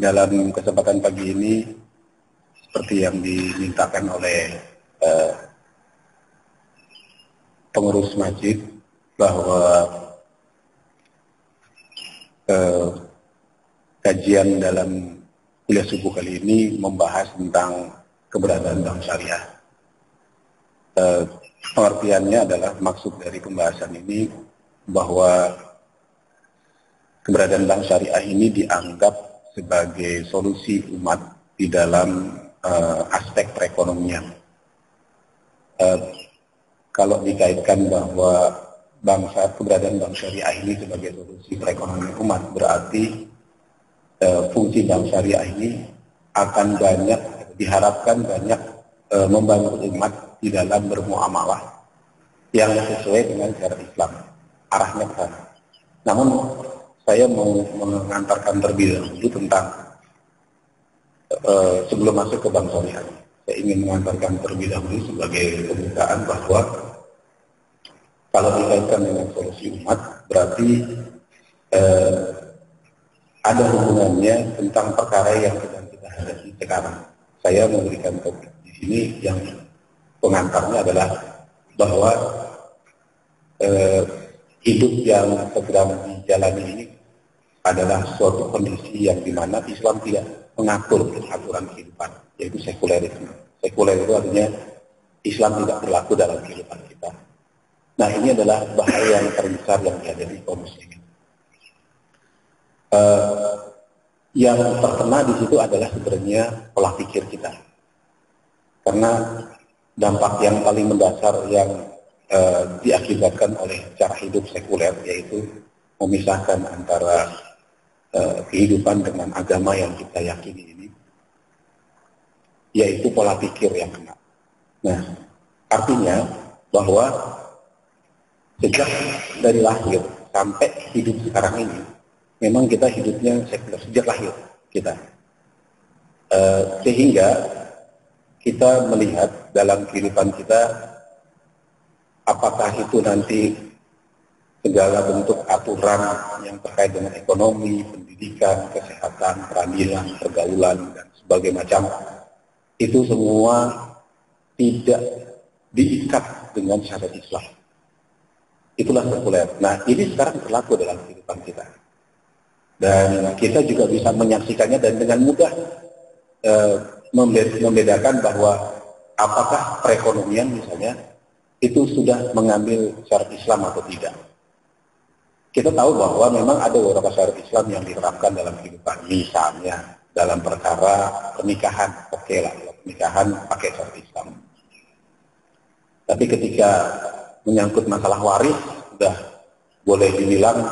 dalam kesempatan pagi ini, seperti yang dimintakan oleh pengurus masjid, bahwa kajian dalam kuliah subuh kali ini membahas tentang keberadaan bank syariah. Pengertiannya adalah, maksud dari pembahasan ini bahwa keberadaan bank syariah ini dianggap sebagai solusi umat di dalam aspek perekonomian. Kalau dikaitkan bahwa keberadaan bank syariah ini sebagai solusi perekonomian umat, berarti fungsi bank syariah ini akan diharapkan banyak membantu umat di dalam bermuamalah yang sesuai dengan syariat Islam, arahnya ke sana. Namun saya mau mengantarkan terlebih dahulu tentang sebelum masuk ke bank syariah. Saya ingin mengantarkan terlebih dahulu sebagai pembukaan bahwa kalau dikaitkan dengan solusi umat, berarti ada hubungannya tentang perkara yang sedang kita hadapi sekarang. Saya memberikan topik di sini yang pengantarnya adalah bahwa hidup yang sedang dijalani ini adalah suatu kondisi yang dimana Islam tidak mengatur aturan kehidupan, yaitu sekulerisme. Sekuler itu artinya Islam tidak berlaku dalam kehidupan kita. Nah, ini adalah bahaya yang terbesar yang dihadapi kaum muslimin. Yang terkena di situ adalah sebenarnya pola pikir kita, karena dampak yang paling mendasar yang diakibatkan oleh cara hidup sekuler, yaitu memisahkan antara kehidupan dengan agama yang kita yakini ini, yaitu pola pikir yang kena. Nah, artinya bahwa sejak dari lahir sampai hidup sekarang ini, memang kita hidupnya sekuler sejak lahir kita, sehingga kita melihat dalam kehidupan kita, apakah itu nanti segala bentuk aturan yang terkait dengan ekonomi, pendidikan, kesehatan, peradilan, pergaulan, dan sebagainya macam, itu semua tidak diikat dengan syariat Islam. Itulah sekuler. Nah, ini sekarang berlaku dalam kehidupan kita. Dan kita juga bisa menyaksikannya dan dengan mudah membedakan bahwa apakah perekonomian misalnya itu sudah mengambil syariat Islam atau tidak. Kita tahu bahwa memang ada beberapa syariat Islam yang diterapkan dalam kehidupan. Misalnya dalam perkara pernikahan, oke lah, pernikahan pakai syariat Islam. Tapi ketika menyangkut masalah waris, sudah boleh dibilang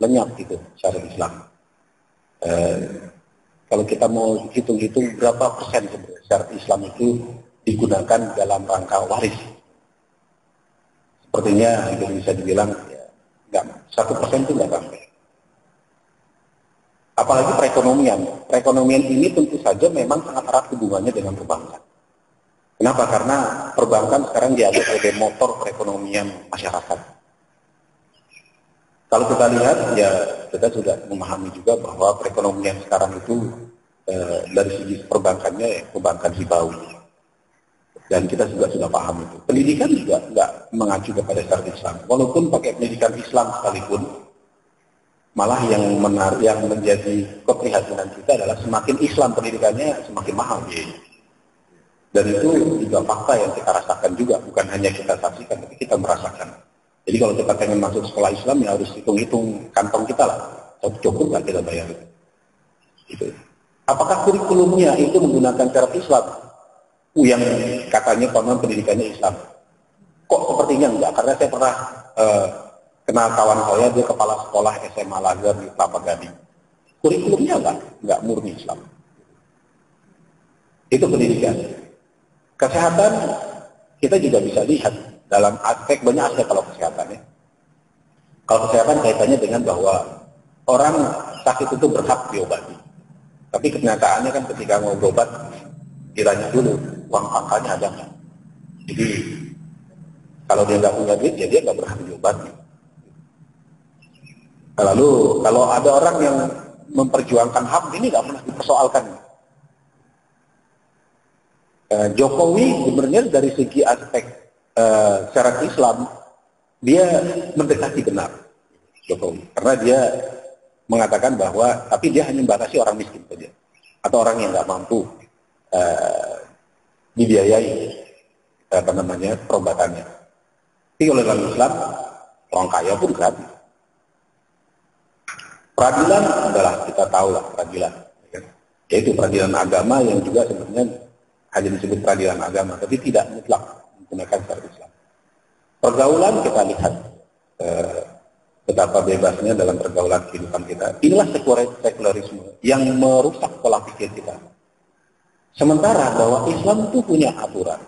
lenyap gitu syariat Islam. Kalau kita mau hitung-hitung berapa persen sebenarnya syariat Islam itu digunakan dalam rangka waris, sepertinya itu bisa dibilang ya, enggak, 1% itu enggak sampai. Apalagi perekonomian ini tentu saja memang sangat erat hubungannya dengan perbankan. Kenapa? Karena perbankan sekarang dianggap sebagai motor perekonomian masyarakat. Kalau kita lihat, ya kita sudah memahami juga bahwa perekonomian sekarang itu dari segi perbankannya, perbankan ribawi. Dan kita juga sudah paham itu. Pendidikan juga nggak mengacu kepada syariat Islam. Walaupun pakai pendidikan Islam sekalipun, malah yang menjadi keprihatinan kita adalah semakin Islam pendidikannya semakin mahal biayanya. Dan itu juga fakta yang kita rasakan juga, bukan hanya kita saksikan, tapi kita merasakan. Jadi kalau kita pengen masuk sekolah Islam, ya harus hitung-hitung kantong kita lah. Cukup nggak kita bayar itu. Gitu. Apakah kurikulumnya itu menggunakan syariat Islam? Yang katanya konon pendidikannya Islam. Kok sepertinya enggak? Karena saya pernah kenal kawan saya, dia kepala sekolah SMA Al-Azhar di Kelapa Gading. Kurikulumnya enggak murni Islam. Itu pendidikan. Kesehatan kita juga bisa lihat dalam aspek, banyak aspek kalau kesehatan ya. Kalau kesehatan kaitannya dengan bahwa orang sakit itu berhak diobati. Tapi kenyataannya kan ketika mau berobat, ditanya dulu, uang pangkalnya ada nggak? Jadi kalau dia nggak punya duit, ya dia nggak berhak diobati. Lalu kalau ada orang yang memperjuangkan HAM ini nggak pernah dipersoalkan. Jokowi sebenarnya dari segi aspek syarat Islam dia mendekati benar Jokowi, karena dia mengatakan bahwa tapi dia hanya membatasi orang miskin saja atau orang yang nggak mampu dibiayai perobatannya. Tapi oleh dalam Islam orang kaya pun gratis. Peradilan adalah kita tahu lah peradilan, yaitu peradilan agama yang juga sebenarnya hanya disebut peradilan agama, tapi tidak mutlak menggunakan syariat Islam. Pergaulan kita lihat betapa bebasnya dalam pergaulan kehidupan kita. Inilah sekularisme yang merusak pola pikir kita. Sementara bahwa Islam itu punya aturan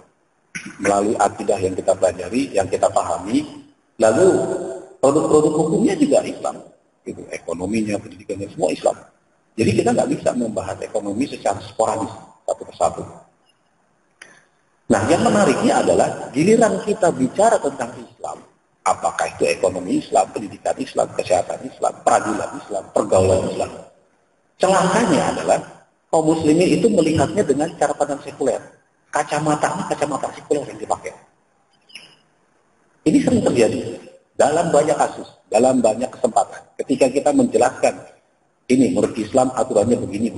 melalui akidah yang kita pelajari, yang kita pahami, lalu produk-produk hukumnya juga Islam, gitu, ekonominya, pendidikannya semua Islam. Jadi kita nggak bisa membahas ekonomi secara sporadis satu persatu. Nah, yang menariknya adalah giliran kita bicara tentang Islam, apakah itu ekonomi Islam, pendidikan Islam, kesehatan Islam, peradilan Islam, pergaulan Islam. Celakanya adalah kaum muslimin itu melihatnya dengan cara pandang sekuler. Kacamata sekuler yang dipakai. Ini sering terjadi dalam banyak kasus, dalam banyak kesempatan. Ketika kita menjelaskan, ini menurut Islam aturannya begini.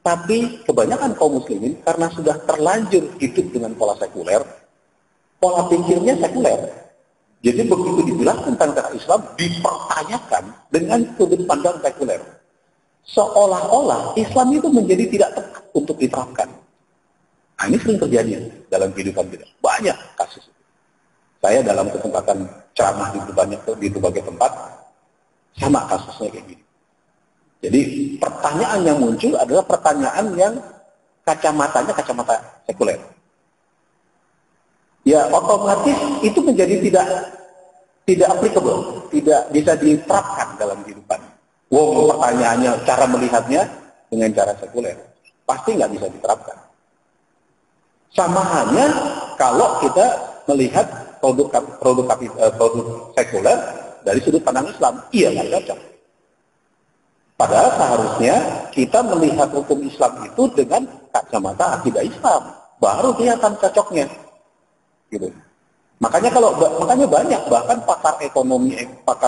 Tapi kebanyakan kaum muslimin karena sudah terlanjur hidup dengan pola sekuler, pola pikirnya sekuler. Jadi begitu dibilang tentang cara Islam, dipertanyakan dengan sudut pandang sekuler. Seolah-olah Islam itu menjadi tidak tepat untuk diterapkan. Nah, ini sering terjadi dalam kehidupan kita. Banyak kasus. Saya dalam kesempatan ceramah di berbagai tempat, sama kasusnya kayak gini. Jadi pertanyaan yang muncul adalah pertanyaan yang kacamatanya kacamata sekuler. Ya otomatis itu menjadi tidak applicable, tidak bisa diterapkan dalam kehidupan. Wow, pertanyaannya, cara melihatnya dengan cara sekuler, pasti nggak bisa diterapkan. Sama halnya kalau kita melihat produk sekuler dari sudut pandang Islam, iya nggak cocok. Padahal seharusnya kita melihat hukum Islam itu dengan kacamata akidah Islam, baru kelihatan cocoknya. Gitu. Makanya banyak bahkan pakar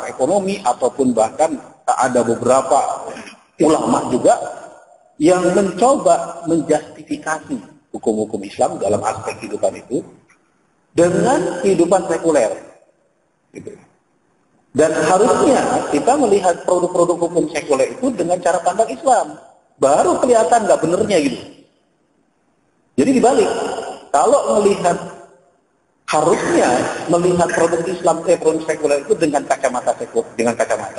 ekonomi ataupun bahkan ada beberapa ulama juga yang mencoba menjustifikasi hukum-hukum Islam dalam aspek kehidupan itu dengan kehidupan sekuler. Gitu. Dan harusnya kita melihat produk-produk hukum sekuler itu dengan cara pandang Islam. Baru kelihatan nggak benernya gitu. Jadi dibalik. Kalau harusnya melihat produk Islam, produk sekuler itu dengan kacamata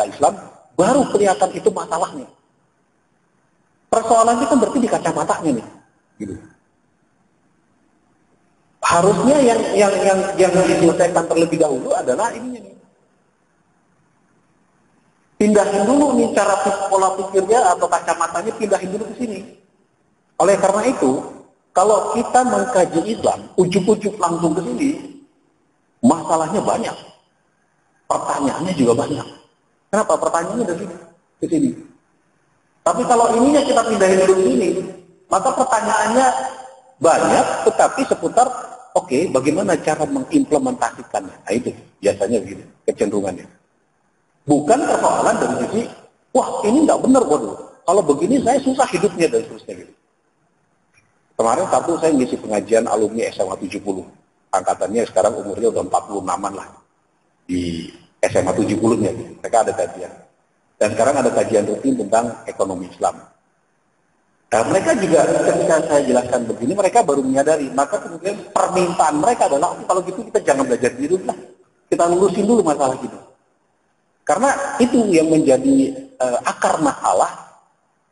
Islam, baru kelihatan itu masalahnya. Persoalannya kan berarti di kacamatanya nih. Gitu. Harusnya yang diselesaikan terlebih dahulu adalah ininya nih. Pindahin dulu nih cara pola pikirnya atau kacamatanya, pindahin dulu ke sini. Oleh karena itu, kalau kita mengkaji Islam, ujuk-ujuk langsung ke sini, masalahnya banyak. Pertanyaannya juga banyak. Kenapa? Pertanyaannya dari sini, ke sini. Tapi kalau ininya kita pindahin dulu ke sini, maka pertanyaannya banyak, tetapi seputar, oke, bagaimana cara mengimplementasikannya? Nah itu, biasanya begitu, kecenderungannya. Bukan persoalan dari sisi, wah ini nggak benar, waduh. Kalau begini saya susah hidupnya dan seterusnya gitu. Kemarin saya ngisi pengajian alumni SMA 70. Angkatannya sekarang umurnya udah 46-an lah. Di SMA 70-nya gitu. Mereka ada kajian. Dan sekarang ada kajian rutin tentang ekonomi Islam. Nah, mereka juga ketika saya jelaskan begini, mereka baru menyadari. Maka kemudian permintaan mereka adalah, kalau gitu kita jangan belajar di rumah. Kita lurusin dulu masalah gitu. Karena itu yang menjadi akar masalah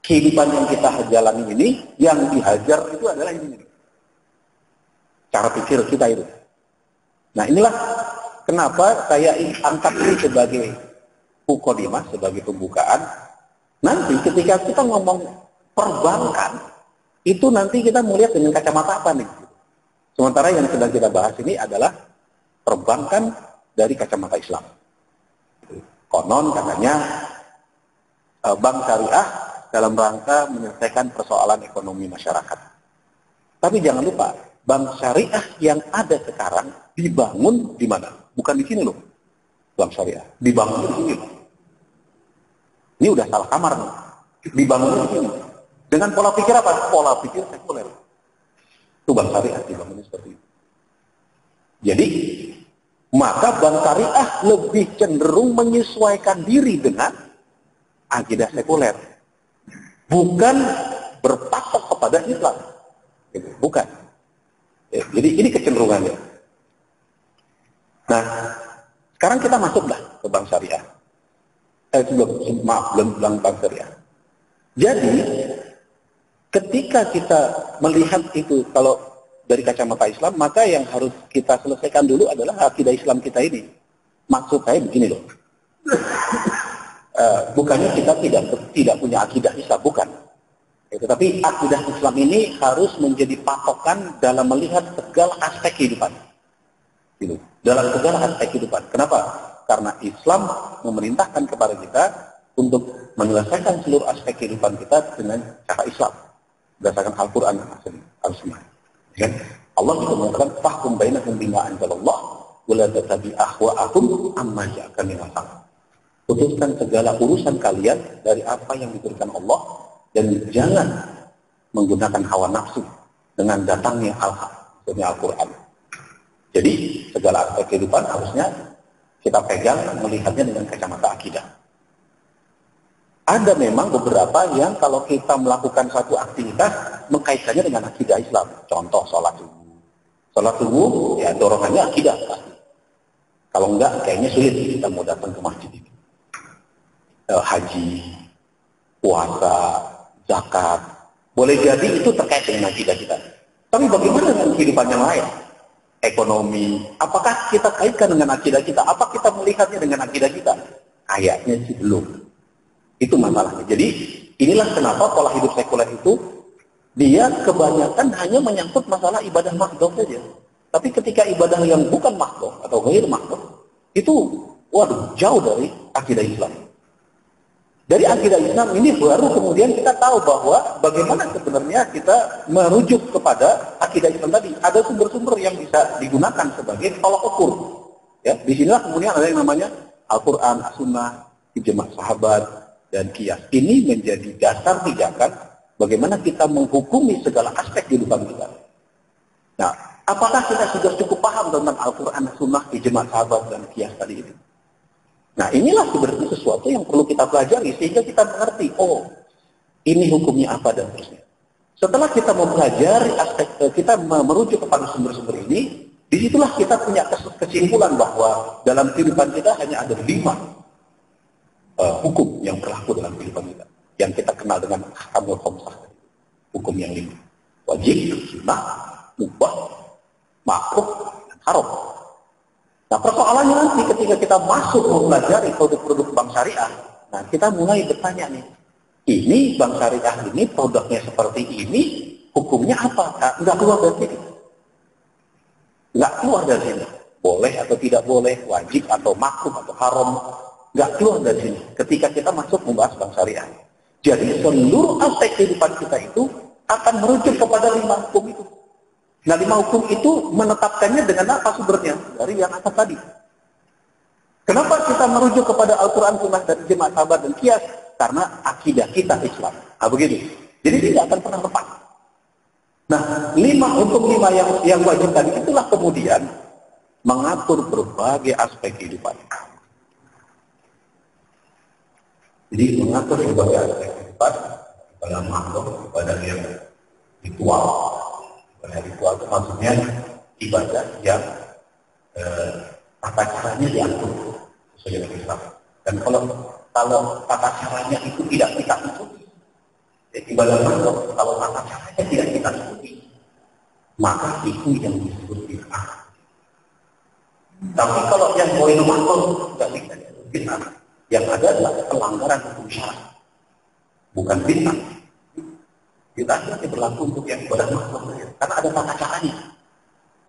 kehidupan yang kita jalani ini, yang dihajar itu adalah ini. Cara pikir kita itu. Nah inilah kenapa saya angkat ini sebagai mukadimah, sebagai pembukaan. Nanti ketika kita ngomong perbankan, itu nanti kita melihat dengan kacamata apa nih. Sementara yang sedang kita bahas ini adalah perbankan dari kacamata Islam. Konon katanya bank syariah dalam rangka menyelesaikan persoalan ekonomi masyarakat. Tapi jangan lupa, bank syariah yang ada sekarang dibangun di mana? Bukan di sini loh, bank syariah. Dibangun di sini. Ini udah salah kamar nih. Dibangun di sini. Dengan pola pikir apa? Pola pikir sekuler. Itu bank syariah dibangun seperti itu. Jadi, maka bank syariah lebih cenderung menyesuaikan diri dengan akidah sekuler. Bukan berpatok kepada Islam. Bukan. Jadi ini kecenderungannya. Nah, sekarang kita masuklah ke bank syariah. Belum bilang bank syariah. Jadi, ketika kita melihat itu, kalau dari kacamata Islam, maka yang harus kita selesaikan dulu adalah akidah Islam kita ini. Maksud saya begini loh. Bukannya kita tidak punya akidah Islam, bukan. Tetapi akidah Islam ini harus menjadi patokan dalam melihat segala aspek kehidupan. Gitu. Dalam segala aspek kehidupan. Kenapa? Karena Islam memerintahkan kepada kita untuk menyelesaikan seluruh aspek kehidupan kita dengan cara Islam. Berdasarkan Al-Quran dan Al-Sunnah. Ya? Allah juga mengatakan, "Fahkum bainahum bima anzalallah, wa la tattabi' ahwa'ahum amma ja'aka minal haqq." Putuskan segala urusan kalian dari apa yang diberikan Allah, dan jangan menggunakan hawa nafsu dengan datangnya al-haq, maksudnya Al-Quran. Jadi segala aspek kehidupan harusnya kita pegang melihatnya dengan kacamata akidah. Ada memang beberapa yang kalau kita melakukan suatu aktivitas mengkaitkannya dengan akidah Islam. Contoh sholat subuh. Sholat subuh ya dorongannya akidah pasti. Kalau enggak kayaknya sulit kita mau datang ke masjid ini. Haji, puasa, zakat, boleh jadi itu terkait dengan akidah kita. Tapi bagaimana dengan kehidupan yang lain? Ekonomi, apakah kita kaitkan dengan akidah kita? Apa kita melihatnya dengan akidah kita? Kayaknya sih belum. Itu masalahnya. Jadi inilah kenapa pola hidup sekuler itu dia kebanyakan hanya menyangkut masalah ibadah makhdhuf saja. Tapi ketika ibadah yang bukan makhdhuf atau ghair makhdhuf, itu waduh jauh dari akidah Islam. Dari akidah Islam ini baru kemudian kita tahu bahwa bagaimana sebenarnya kita merujuk kepada akidah Islam tadi. Ada sumber-sumber yang bisa digunakan sebagai tolak ukur. Ya, di sinilah kemudian ada yang namanya Al-Quran, As-Sunnah, ijma' sahabat, dan qiyas. Ini menjadi dasar pijakan bagaimana kita menghukumi segala aspek kehidupan kita. Nah, apakah kita sudah cukup paham tentang Al-Quran, As-Sunnah, ijma' sahabat, dan qiyas tadi itu? Nah, inilah sebenarnya sesuatu yang perlu kita pelajari sehingga kita mengerti, oh, ini hukumnya apa dan terusnya. Setelah kita mempelajari aspek, kita merujuk kepada sumber-sumber ini, disitulah kita punya kesimpulan bahwa dalam kehidupan kita hanya ada 5 hukum yang berlaku dalam kehidupan kita. Yang kita kenal dengan ahkamul khamsah. Hukum yang 5. Wajib, sunnah, mubah, makruh, dan haram. Nah, persoalannya nanti ketika kita masuk mempelajari produk-produk bank syariah, nah kita mulai bertanya nih, ini bank syariah ini produknya seperti ini, hukumnya apa? Nah, nggak keluar dari sini. Nggak keluar dari sini. Boleh atau tidak boleh, wajib atau makruh atau haram, nggak keluar dari sini. Ketika kita masuk membahas bank syariah. Jadi seluruh aspek kehidupan kita itu akan merujuk kepada 5 hukum itu. Nah, 5 hukum itu menetapkannya dengan apa sumbernya? Dari yang atas tadi. Kenapa kita merujuk kepada Al-Quran, Sunnah, dan ijma' sahabat dan qiyas? Karena akidah kita Islam. Nah, begitu. Jadi tidak akan pernah lepas. Nah, 5 hukum 5 yang wajib tadi itulah kemudian mengatur berbagai aspek kehidupan. Jadi mengatur berbagai aspek kehidupan kepada makhluk, kepada yang ritual. Ritual itu maksudnya ibadah yang tata caranya diatur sesuai dengan Islam. Dan kalau tata caranya itu tidak kita ikuti, ibadah makhluk kalau tata caranya tidak kita ikuti, maka itu yang disebut bid'ah. Tapi kalau yang boleh makhluk tidak bisa disebut bid'ah. Yang ada adalah pelanggaran hukum syara, bukan bid'ah. Bid'ah itu berlaku untuk yang ibadah makhluk, karena ada tata caranya.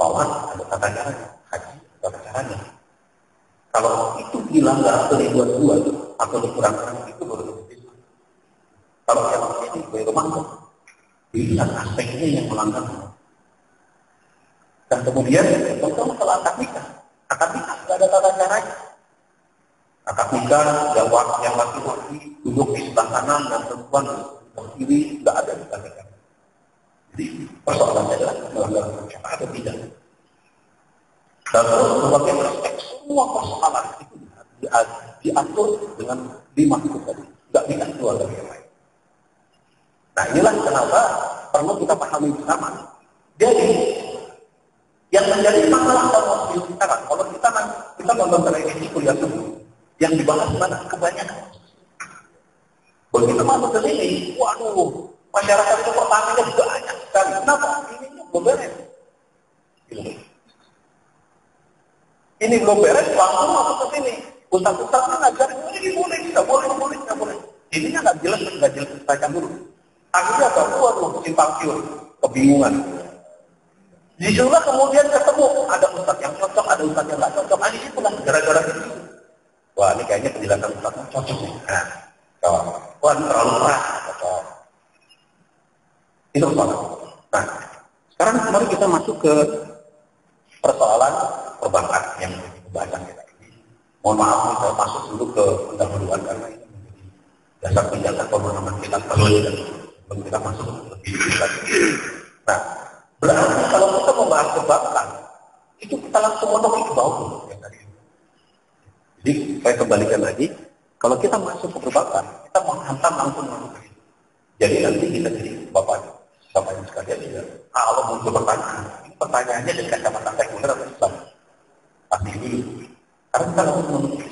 Sholat ada tata caranya, haji ada tata caranya. Kalau itu dilanggar atau dibuat-buat atau dikurang-kurang, itu baru bid'ah. Kalau yang ini dari rumah, dilihat aspeknya yang melanggar. Dan kemudian, contoh masalah akad nikah. Akad nikah tidak ada tata caranya. Akad nikah yang laki-laki duduk di sebelah kanan dan perempuan di sebelah kiri, tidak ada di tata cara. Jadi persoalannya adalah melanggar syariat atau tidak. Dan berbagai aspek semua persoalan itu diatur dengan 5 itu tadi. Tidak bisa keluar dari yang lain. Nah inilah kenapa perlu kita pahami bersama. Jadi yang menjadi masalah dalam sekarang, kalau kita nonton televisi kuliah subuh, yang dibahas mana kebanyakan. Kalau kita masuk ke sini, waduh, masyarakat itu pertanyaannya banyak sekali. Kenapa? Ini belum beres. Ini belum beres, langsung masuk ke sini. Ustaz-ustaznya ngajarin, ini boleh, tidak boleh. Ininya nggak jelas diselesaikan dulu. Akhirnya waduh, simpang siur, kebingungan. Disuruh kemudian ketemu, ada ustaz yang cocok, ada ustaz yang nggak cocok. Di situ lah, gara-gara itu. Wah, ini kayaknya penjelasan ustaznya cocok nih. Wah, ini terlalu keras, cocok. Itu persoalan. Nah, sekarang mari kita masuk ke persoalan perbankan yang pembahasan kita ini. Mohon maaf nih, saya masuk dulu ke pendahuluan karena ini menjadi dasar penjelasan pemahaman kita terus dan sebelum kita masuk lebih lagi. Nah, berarti kalau kita membahas perbankan, itu kita langsung monok ke bawah ya tadi. Jadi saya kembalikan lagi, kalau kita masuk ke perbankan, kita menghantam langsung masuk ke situ. Jadi nanti kita jadi bapak yang sekalian ya. Kalau muncul pertanyaan, ini pertanyaannya dari kacamata sekuler atau Islam? Pasti dulu. Karena kita langsung menuju.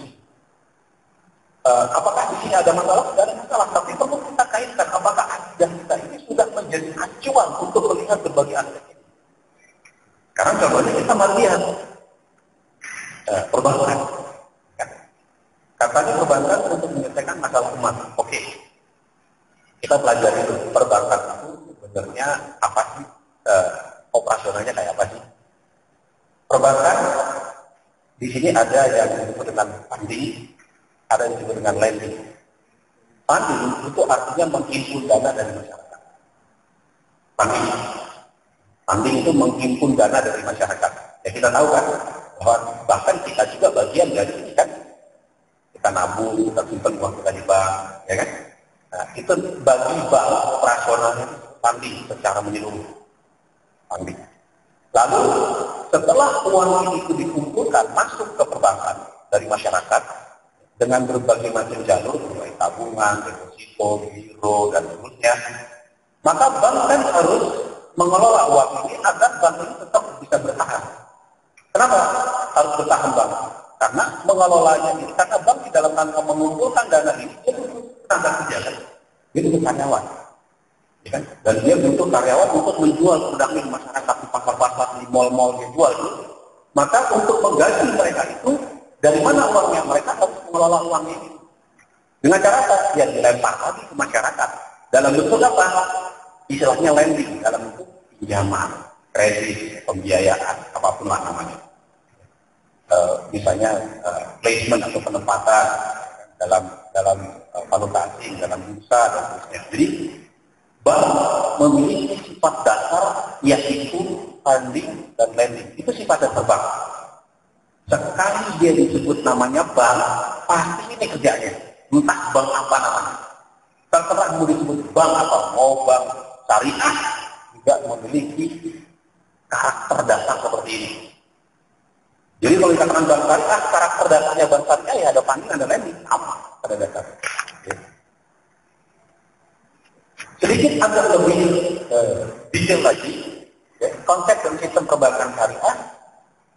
Apakah di sini ada masalah? Tidak ada masalah. Tapi perlu kita kaitkan apakah akidah kita ini sudah menjadi acuan untuk melihat berbagai aspek ini. Karena contohnya kita melihat perbankan. Katanya perbankan untuk menyelesaikan masalah umat. Oke. Kita pelajari itu. Perbankan itu sebenarnya apa sih? Operasionalnya kayak apa sih? Perbankan di sini ada yang disebut dengan funding, ada yang disebut dengan lending. Funding itu artinya menghimpun dana dari masyarakat. Funding itu menghimpun dana dari masyarakat. Ya kita tahu kan, bahwa bahkan kita juga bagian dari ini kan. Kita nabung, kita simpan uang kita di bank, ya kan? Nah, itu bagi bank operasionalnya funding secara menyeluruh. Funding. Lalu setelah uang itu dikumpulkan masuk ke perbankan dari masyarakat dengan berbagai macam jalur, mulai tabungan, deposito, giro dan seterusnya, maka bank kan harus mengelola uang ini agar bank ini tetap bisa bertahan. Kenapa harus bertahan bank? Karena mengelolanya ini, karena bank di dalam rangka mengumpulkan dana ini dia butuh tenaga kerja kan, dia butuh karyawan. Ya kan? Dan dia butuh karyawan untuk menjual produk ini masyarakat di pasar-pasar, di mal-mal dia jual itu. Maka untuk menggaji mereka itu, dari mana uangnya? Mereka harus mengelola uang ini. Dengan cara apa? Ya dilempar lagi ke masyarakat. Dalam bentuk apa? Istilahnya lending, dalam bentuk pinjaman, kredit, pembiayaan, apapun lah namanya. Misalnya placement atau penempatan dalam valuta asing, dalam bursa dan seterusnya. Jadi bank memiliki sifat dasar yaitu funding dan lending. Itu sifat dasar bank. Sekali dia disebut namanya bank, pasti ini kerjanya. Entah bank apa namanya. Terserah mau disebut bank apa, mau bank syariah juga memiliki karakter dasar seperti ini. Jadi kalau dikatakan bank syariah, karakter dasarnya bank syariah ya ada funding, ada lending, sama pada dasarnya. Sedikit agak lebih detail lagi, ya, konsep dan sistem perbankan syariah.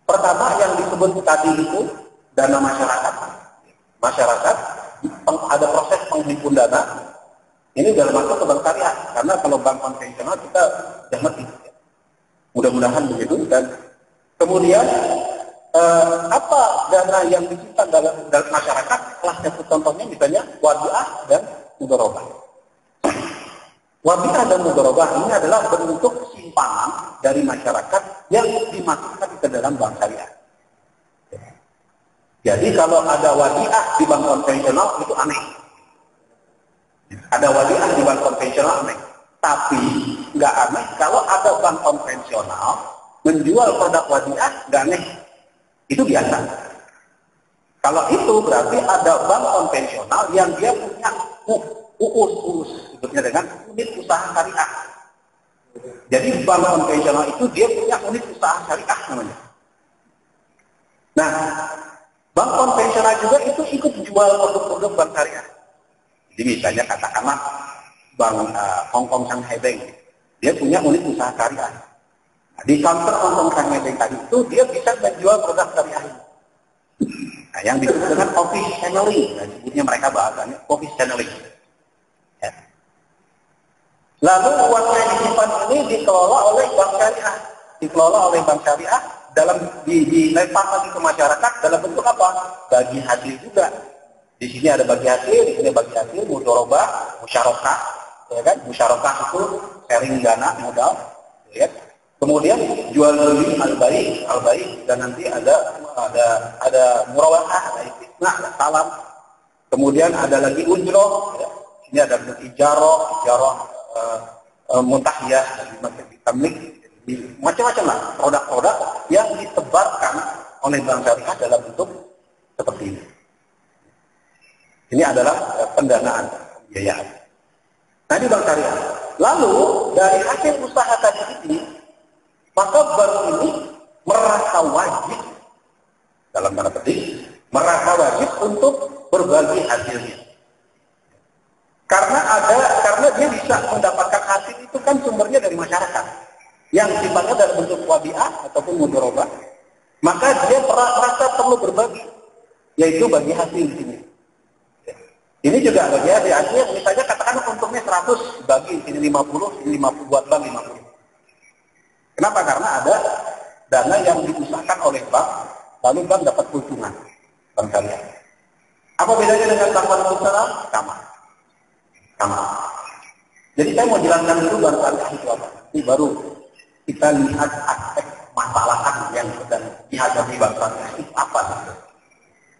Pertama yang disebut tadi itu dana masyarakat. Masyarakat ada proses penghimpun dana. Ini dalam masuk ke bank syariah, karena kalau bank konvensional kita sudah ngerti. Mudah-mudahan begitu. Dan kemudian apa dana yang disimpan dalam masyarakat? Kelas satu contohnya misalnya wadiah dan mudharabah. Wadiah dan mudharabah ini adalah bentuk simpanan dari masyarakat yang dimasukkan ke dalam bank syariah. Jadi kalau ada wadiah di bank konvensional itu aneh. Ada wadiah di bank konvensional aneh. Tapi nggak aneh kalau ada bank konvensional menjual produk wadiah, nggak aneh. Itu biasa. Kalau itu berarti ada bank konvensional yang dia punya UUS, sebutnya dengan unit usaha syariah. Jadi bank konvensional itu dia punya unit usaha syariah namanya. Nah, bank konvensional juga itu ikut jual produk-produk bank syariah. Jadi misalnya katakanlah bank Hong Kong Shanghai Bank, dia punya unit usaha syariah. Nah, di counter Hong Kong Shanghai Bank tadi itu dia bisa menjual produk syariah. Nah, yang disebut dengan office channeling, nah, sebutnya mereka bahasanya office channeling. Ya. Lalu uang yang disimpan ini dikelola oleh bank syariah, dalam dilempar lagi ke masyarakat dalam bentuk apa? Bagi hasil juga. Di sini ada bagi hasil, di sini bagi hasil, mudharabah, musyarakah, ya kan? Musyarakah itu sharing dana modal, ya. Kemudian jual beli al-bai, dan nanti ada murawahah, ada istisna, ada salam. Kemudian ada lagi ujroh, ya. Ini ada ijarah, mutahiyah, macam-macam lah produk-produk yang ditebarkan oleh bank syariah dalam bentuk seperti ini. Ini adalah pendanaan pembiayaan. Nah, di bank syariah. Lalu dari hasil usaha tadi ini, maka bank ini merasa wajib, dalam tanda petik, merasa wajib untuk berbagi hasilnya. Karena dia bisa mendapatkan hasil itu kan sumbernya dari masyarakat, yang sifatnya dalam bentuk wadiah ataupun mudharabah, maka dia merasa perlu berbagi, yaitu bagi hasil di sini. Ini juga bagi hasil, misalnya katakan untungnya 100, bagi ini 50, ini 50 buat bank 50. Kenapa? Karena ada dana yang diusahakan oleh bank, lalu bank dapat keuntungan, bank syariah. Apa bedanya dengan bank konvensional? Sama. Jadi saya mau jelaskan dulu bank syariah itu apa. Ini baru kita lihat aspek masalah yang sedang dihadapi bank syariah itu apa.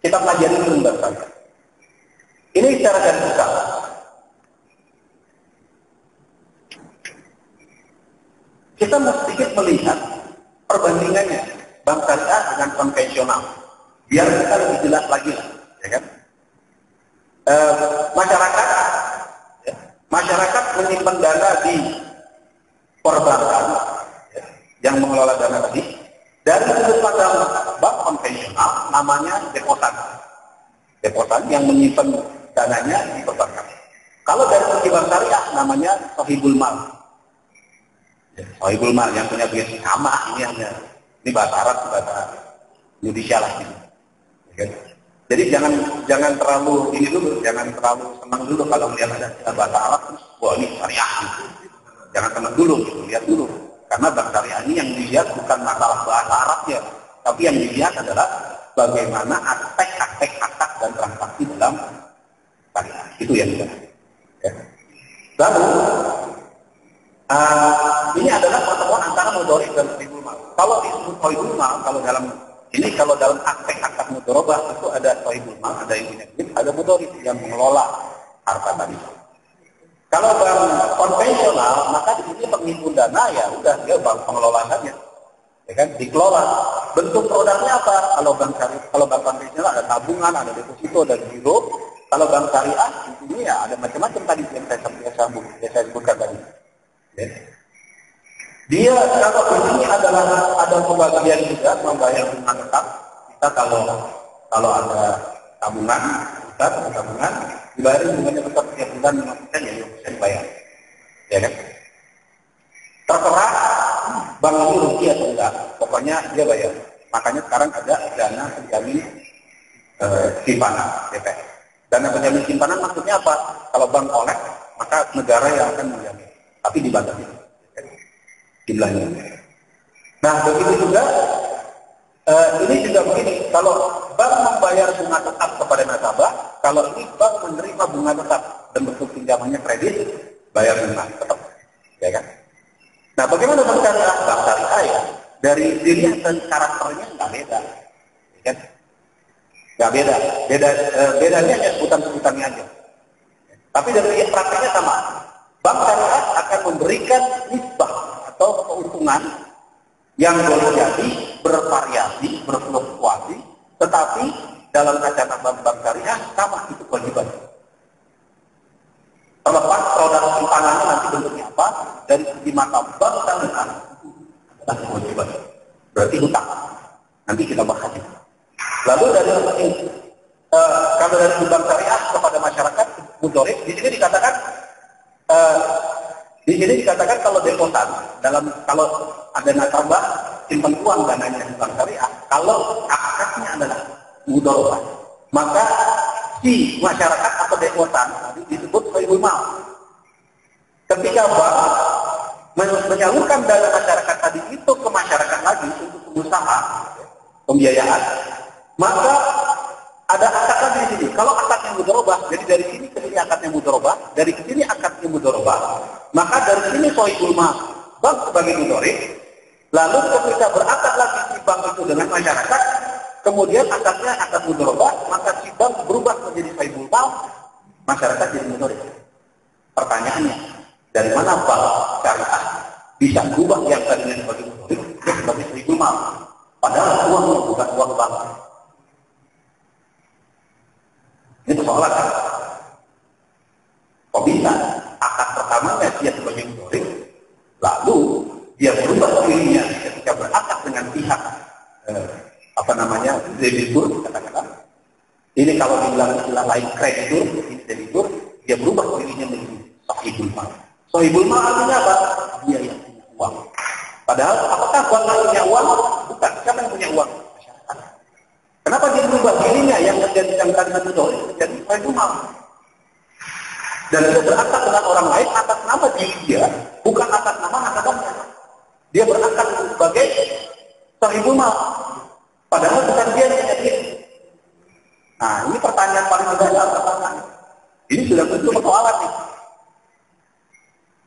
Kita pelajari dulu bank syariah. Ini secara garis besar. Kita mesti sedikit melihat perbandingannya bank syariah dengan konvensional. Biar kita lebih jelas lagi, ya kan? Masyarakat menyimpan dana di perbankan, ya, yang mengelola dana tadi. Dari sudut pandang bank konvensional, namanya deposan yang menyimpan dananya di perbankan. Kalau dari segi bank syariah, namanya sahibul mal. Sahibul mal yang punya duit sama ini bahasa Arab, bahasa Indonesia lah ini. Okay. Jadi jangan terlalu jangan terlalu senang dulu kalau melihat ada bahasa Arab, wah ini syariah gitu. Jangan senang dulu, lihat dulu. Karena bank syariah ini yang dilihat bukan masalah bahasa Arabnya, tapi yang dilihat adalah bagaimana aspek-aspek akad dan transaksi dalam syariah. Itu yang kita. Okay. Lalu ini adalah pertemuan antara mudharib dan sahibul mal. Kalau disebut sahibul mal, kalau dalam aspek akad mudharabah itu ada sahibul mal, ada yang punya duit, ada mudharib yang mengelola harta tadi. Kalau bank konvensional, maka di sini penghimpun dana ya udah dia bank pengelolaannya, ya kan, dikelola. Bentuk produknya apa? Kalau bank konvensional ada tabungan, ada deposito, ada giro. Kalau bank syariah ini ya ada macam-macam tadi yang saya sebutkan tadi. Ya. Dia kalau ini adalah ada pembagian juga membayar bunga tetap. Kita kalau ada tabungan, dibayar bunganya tetap setiap bulan 5% ya 5% dibayar. Ya kan? Terserah bank ini rugi atau enggak, pokoknya dia bayar. Makanya sekarang ada dana penjamin simpanan, DPR. Dana penjamin simpanan maksudnya apa? Kalau bank kolek, maka negara yang akan menjamin. Tapi dibatasi jumlahnya. Nah, begitu juga ini juga begini. Kalau bank membayar bunga tetap kepada nasabah, kalau ini bank menerima bunga tetap dan bentuk pinjamannya kredit, bayar bunga tetap, ya kan? Nah, bagaimana bank syariah? Bank syariah ya dari dilihat dan karakternya nggak beda, ya kan? Nggak beda. Bedanya hanya sebutan-sebutannya aja. Tapi dari segi prakteknya sama. Bank syariah akan memberikan nisbah atau keuntungan yang boleh jadi bervariasi, berfluktuasi, tetapi dalam kacamata bank syariah sama itu kewajiban. Terlepas produk simpanannya nanti bentuknya apa, dari segi mata bank syariah adalah kewajiban. Berarti hutang. Nanti kita bahas itu. Lalu dari kalau dari bank syariah kepada masyarakat mudorib, di sini dikatakan kalau deposan kalau ada nasabah simpan uang dananya di bank syariah, kalau akadnya adalah mudorobah, maka si masyarakat atau deposan disebut ghaibul mal. Ketika bank menyalurkan dana masyarakat tadi itu ke masyarakat lagi untuk usaha pembiayaan, maka ada akad lagi di sini. Kalau akadnya mudorobah, jadi dari sini ke sini akadnya mudorobah, dari sini akadnya mudorobah, maka dari sini sohibul mal, bank sebagai mudorib, lalu ketika berakad lagi si bank itu dengan masyarakat, kemudian akadnya akad mudorobah, maka si bank berubah menjadi sohibul mal, masyarakat jadi mudorib. Pertanyaannya, dari mana bank syariah bisa berubah yang tadinya sebagai mudorib sebagai sohibul mal? Padahal uangnya bukan uang bank. Ini persoalan kan? Kok bisa? Akad pertamanya dia sebagai mudorib, lalu dia berubah dirinya ketika berakad dengan pihak debitur, katakanlah. Ini kalau dibilang istilah lain kreditur, ini debitur, dia berubah dirinya menjadi sahibul mal. Sahibul mal artinya apa? Dia yang punya uang. Padahal apakah bank yang punya uang? Bukan. Siapa yang punya uang? Masyarakat. Kenapa dia berubah dirinya yang terjadi dengan mudorib menjadi sahibul mal? Dan dia berakad dengan orang lain atas nama diri dia, bukan atas nama nasabahnya. Dia berakad sebagai sahibul mal, padahal bukan dia yang punya diri. Nah, ini pertanyaan paling mendasar pertanyaan. Ini sudah tentu persoalan nih.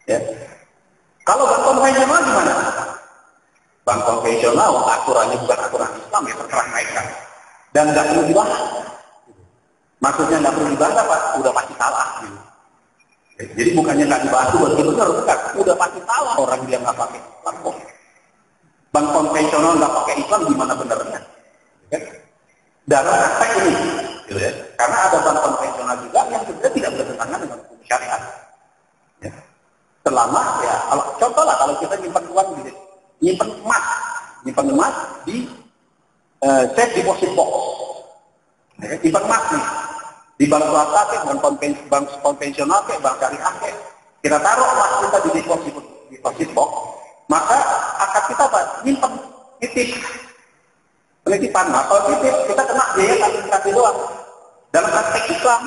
Ya. Kalau bank konvensional gimana? Bank konvensional aturannya bukan aturan Islam ya, terserah mereka. Dan nggak perlu dibahas. Maksudnya nggak perlu dibahas apa? Udah pasti salah. Gitu. Jadi bukannya nggak dibahas itu benar, bukan. Udah pasti salah orang dia nggak pakai Islam kok. Bank konvensional nggak pakai Islam gimana benernya? Ya. Dalam aspek ini, gitu ya. Karena ada bank konvensional juga yang sebenarnya tidak bertentangan dengan hukum syariat. Ya. Selama ya, contohlah kalau kita nyimpan uang gitu, nyimpan emas di safe deposit box, ya, nyimpan emas nih. Di bank swasta ke, bank konvensional ke, bank syariah ke, kita taruh emas kita di deposit box, maka akad kita apa? Nyimpan, titip, penitipan. Nah, kalau titip kita kena biaya administrasi doang. Dalam aspek Islam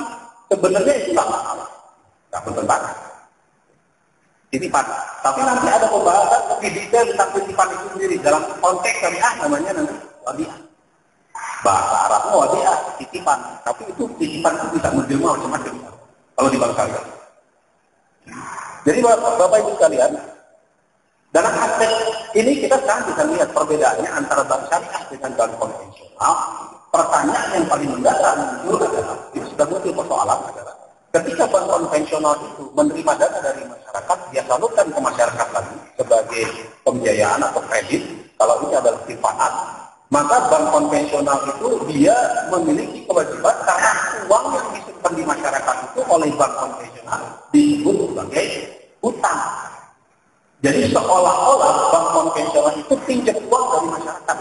sebenarnya itu nggak masalah, nggak bertentangan. Titipan. Tapi nanti ada pembahasan lebih detail tentang titipan itu sendiri dalam konteks syariah namanya nanti wadiah. Bahasa Arabnya wadiah, titipan. Tapi itu titipan itu bisa menjelma macam-macam kalau di bank syariah. Jadi Bapak Ibu sekalian, dalam aspek ini kita sekarang bisa lihat perbedaannya antara bank syariah dengan bank konvensional. Pertanyaan yang paling mendasar muncul adalah, itu sudah muncul persoalan adalah, ketika bank konvensional itu menerima dana dari masyarakat, dia salurkan ke masyarakat lagi sebagai pembiayaan atau kredit. Kalau ini adalah simpanan, maka bank konvensional itu dia memiliki kewajiban karena uang yang disimpan di masyarakat itu oleh bank konvensional disebut sebagai utang. Jadi seolah-olah bank konvensional itu pinjam uang dari masyarakat.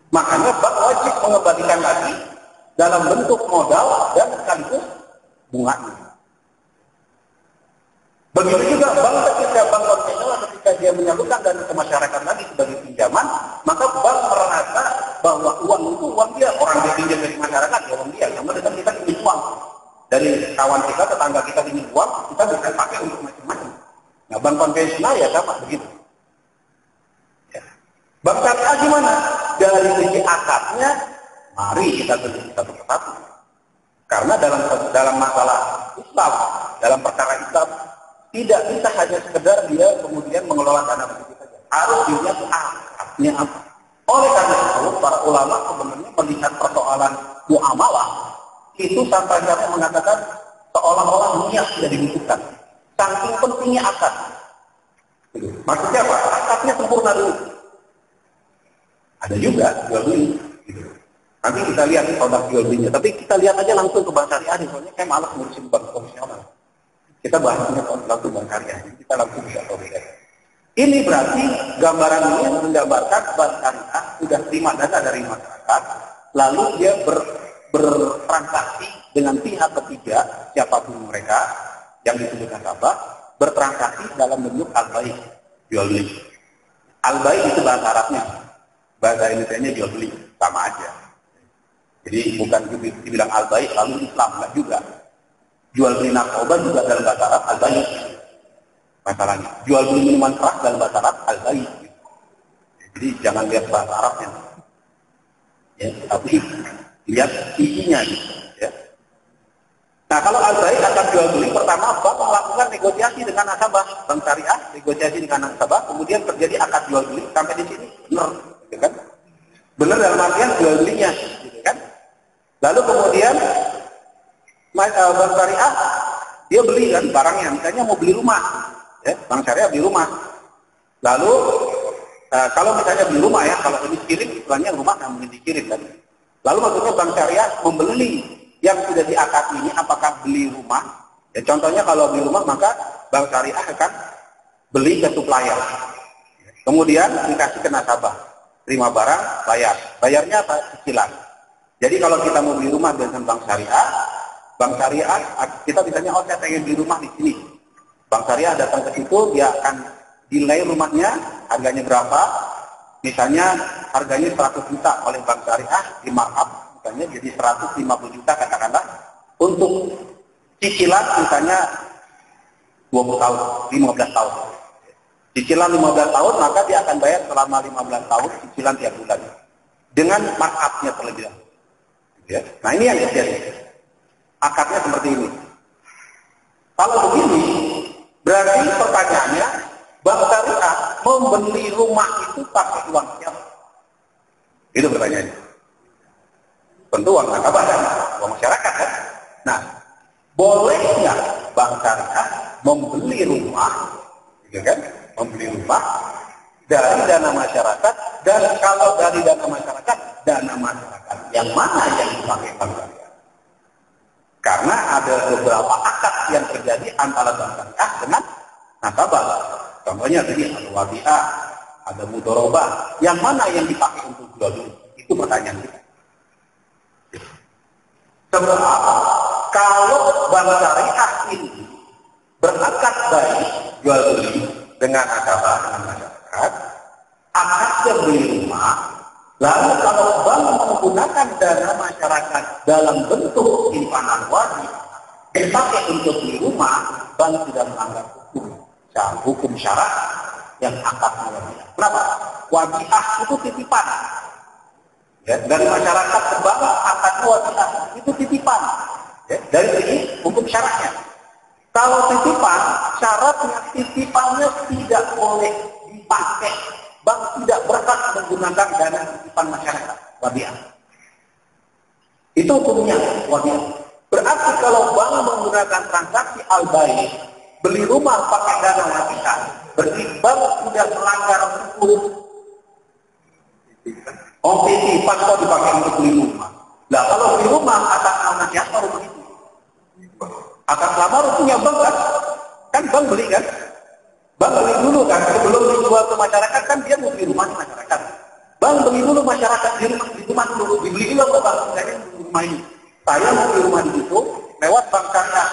Makanya bank wajib mengembalikan lagi dalam bentuk modal dan sekaligus bunganya. Begitu juga ketika bank konvensional ketika dia menyalurkan dana ke masyarakat lagi sebagai pinjaman, maka bank merasa bahwa uang itu uang dia, orang dia pinjam dari masyarakat ya uang dia. Yang mereka kita pinjam uang dari kawan kita, tetangga kita pinjam uang, kita bisa pakai untuk macam-macam. Nah, bank konvensional ya sama begitu. Ya. Bank syariah gimana? Dari segi akadnya, mari kita teliti satu persatu. Karena dalam masalah Islam, dalam perkara Islam, tidak bisa hanya sekedar dia kemudian mengelola dana begitu saja. Harus dilihat akadnya apa. Oleh karena itu, para ulama sebenarnya melihat persoalan muamalah itu sampai mengatakan Seolah-olah niat tidak dibutuhkan. Saking pentingnya akad. Maksudnya apa? Akadnya sempurna dulu. Ada juga jual beli. Nanti kita lihat produk jual belinya. Tapi kita lihat aja langsung ke bank syariah. Soalnya kayak malas ngurusin bank konvensional. Kita bahasnya langsung bank syariah. Kita langsung bisa tahu. Ini berarti gambaran ini menggambarkan bank syariah sudah terima dana dari masyarakat. Lalu dia bertransaksi dengan pihak ketiga, siapapun mereka yang disebut nasabah, bertransaksi dalam bentuk al-bai, jual beli. Al-bai itu bahasa Arabnya, bahasa Indonesia-nya jual beli, sama aja. Jadi bukan dibilang al-bai lalu Islam, enggak juga. Jual beli narkoba juga dalam bahasa Arab al-bai. Masalahnya, jual beli minuman keras dalam bahasa Arab al-bai. Jadi jangan lihat bahasa Arabnya, ya, tapi lihat isinya gitu, ya. Nah, kalau al-bai akan jual beli, pertama bank melakukan negosiasi dengan nasabah, bank syariah negosiasi dengan nasabah, kemudian terjadi akad jual beli sampai di sini benar, gitu kan? Benar dalam artian jual belinya, gitu kan? Lalu kemudian bank syariah dia beli kan barangnya, misalnya mau beli rumah, ya, bank syariah beli rumah. Lalu kalau misalnya beli rumah ya, kalau ini dikirim, istilahnya rumah nggak mungkin dikirim kan? Lalu maksudnya bank syariah membeli yang sudah diakad ini, apakah beli rumah? Ya, contohnya kalau beli rumah maka bank syariah akan beli ke supplier. Kemudian dikasih ke nasabah. Terima barang, bayar. Bayarnya apa? Cicilan. Jadi kalau kita mau beli rumah dengan bank syariah kita misalnya, oh saya pengen beli rumah di sini. Bank syariah datang ke situ, dia akan nilai rumahnya, harganya berapa? Misalnya harganya 100 juta oleh bank syariah di markup, misalnya jadi 150 juta katakanlah. Untuk cicilan misalnya 20 tahun, 15 tahun. Cicilan 15 tahun, maka dia akan bayar selama 15 tahun cicilan tiap bulan. Dengan markupnya terlebih dahulu. Ya. Nah ini yang terjadi. Akadnya seperti ini. Kalau begini, berarti pertanyaannya, bank syariah membeli rumah itu pakai uang siapa? Itu pertanyaannya. Tentu uang nasabah kan, uang masyarakat kan. Nah, boleh nggak bank syariah membeli rumah, gitu kan? Membeli rumah dari dana masyarakat, dan kalau dari dana masyarakat yang mana yang dipakai bank syariah? Karena ada beberapa akad yang terjadi antara bank syariah dengan nasabah. Contohnya tadi ada wabiah, ada mudorobah. Yang mana yang dipakai untuk jual beli? Itu pertanyaan kita. Sebab kalau bank syariah ini berakad baik jual beli dengan nasabah dengan masyarakat, akadnya beli rumah. Lalu kalau bank menggunakan dana masyarakat dalam bentuk simpanan wajib dipakai untuk beli rumah, bank tidak melanggar hukum syarat yang akadnya wajib. Kenapa? Wabiah itu titipan. Ya, dari masyarakat ke bank akadnya wabiah itu titipan. Ya, dari sini hukum syaratnya. Kalau titipan, syaratnya titipannya tidak boleh dipakai. Bank tidak berhak menggunakan dana titipan masyarakat, wabiah. Itu hukumnya, wabiah. Berarti kalau bank menggunakan transaksi al-bai, beli rumah pakai dana wabiah, berarti bank sudah melanggar hukum. Titipan kok dipakai untuk beli rumah. Nah, kalau beli rumah atas nama siapa rumah itu? Atas nama punya bank kan? Kan bank beli kan? Bank beli dulu kan, sebelum dijual ke masyarakat kan dia mau beli rumah di masyarakat. Bank beli dulu masyarakat di rumah dulu, dibeli dulu ke bank, saya beli rumah ini. Saya mau beli rumah di situ, lewat bank syariah.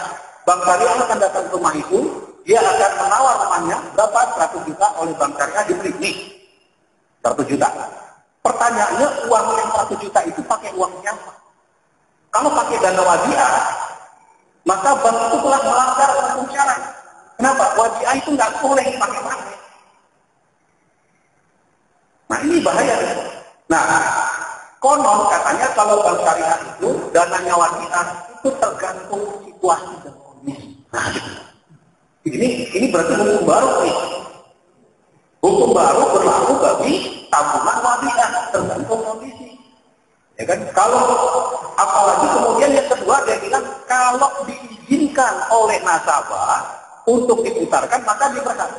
Bank syariah akan datang ke rumah itu, dia akan menawar rumahnya berapa 100 juta oleh bank syariah dibeli. Nih, 100 juta. Pertanyaannya, uang yang 100 juta itu pakai uang siapa? Kalau pakai dana wabiah, maka bank itu telah melanggar hukum syarat. Kenapa? Wabiah itu nggak boleh dipakai-pakai. Nah ini bahaya. Nah, konon katanya kalau bank syariah itu dananya wabiah itu tergantung situasi dan kondisi. Nah, ini berarti hukum baru nih. Hukum baru berlaku bagi tabungan wabiah tergantung kondisi. Ya kan? Kalau apalagi kemudian yang kedua dia bilang kalau diizinkan diizinkan oleh nasabah untuk diputarkan, maka dia berhak.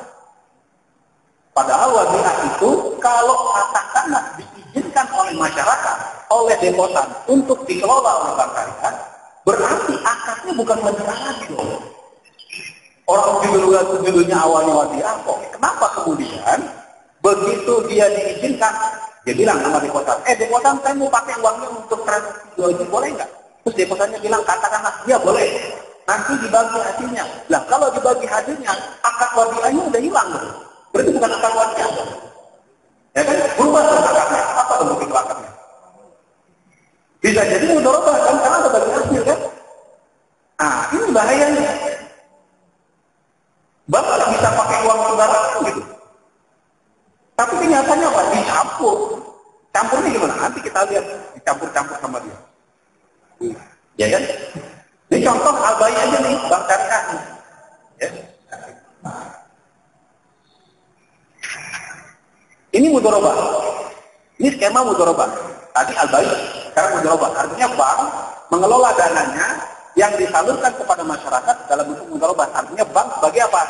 Padahal wadiah itu kalau katakanlah diizinkan oleh masyarakat, oleh deposan untuk dikelola oleh bank syariah, berarti akadnya bukan wadiah lagi dong. Orang judulnya awalnya wadiah kok. Kenapa kemudian begitu dia diizinkan, dia bilang sama deposan, deposan saya mau pakai uangnya untuk transaksi jual boleh nggak? Terus deposannya bilang, katakanlah, ya boleh. Nanti dibagi hasilnya. Lah kalau dibagi hasilnya, akad wadiahnya udah hilang dong. Berarti bukan akad wadiah. Ya kan? Berubah dong akadnya. Apa bentuk itu akadnya? Bisa jadi mudharabah kan, karena ada bagi hasil kan? Nah, ini bahayanya. Bank nggak bisa pakai uang sembarangan gitu. Tapi kenyataannya apa? Dicampur. Campurnya gimana? Nanti kita lihat. Dicampur-campur sama dia. Ya kan? Ini contoh Al-Bai aja nih, bank syariah. Ya. Ini mudharabah. Ini skema mudharabah. Tadi Al-Bai, sekarang mudharabah. Artinya bank mengelola dananya yang disalurkan kepada masyarakat dalam bentuk mudharabah. Artinya bank sebagai apa?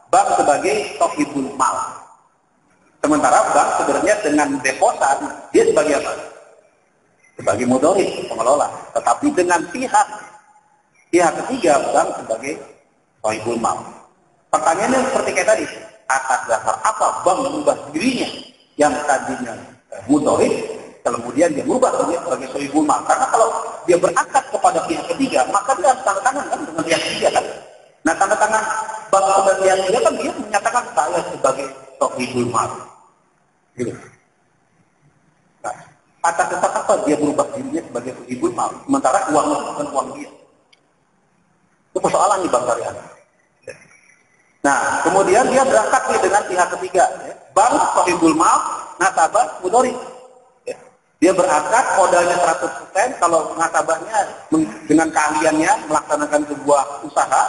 Bank sebagai sohibul mal. Sementara bank sebenarnya dengan deposan, dia sebagai apa? Sebagai mudharib, pengelola. Tetapi dengan pihak ketiga, bank sebagai sohibul mal. Pertanyaannya seperti kayak tadi, atas dasar apa bank mengubah dirinya yang tadinya mudharib, kemudian dia merubah dirinya sebagai sohibul mal? Karena kalau dia berakad kepada pihak ketiga, maka dia harus tanda tangan kan dengan pihak ketiga kan? Nah, tanda tangan bank kepada pihak ketiga kan dia menyatakan saya sebagai sohibul mal. Gitu. Nah, atas dasar apa dia berubah dirinya sebagai sohibul mal? Sementara uangnya bukan uang dia. Itu persoalan di bank syariah. Nah, kemudian dia berangkat dengan pihak ketiga. Bank sohibul mal, nasabah mudharib. Dia berangkat modalnya 100%, kalau nasabahnya dengan keahliannya melaksanakan sebuah usaha.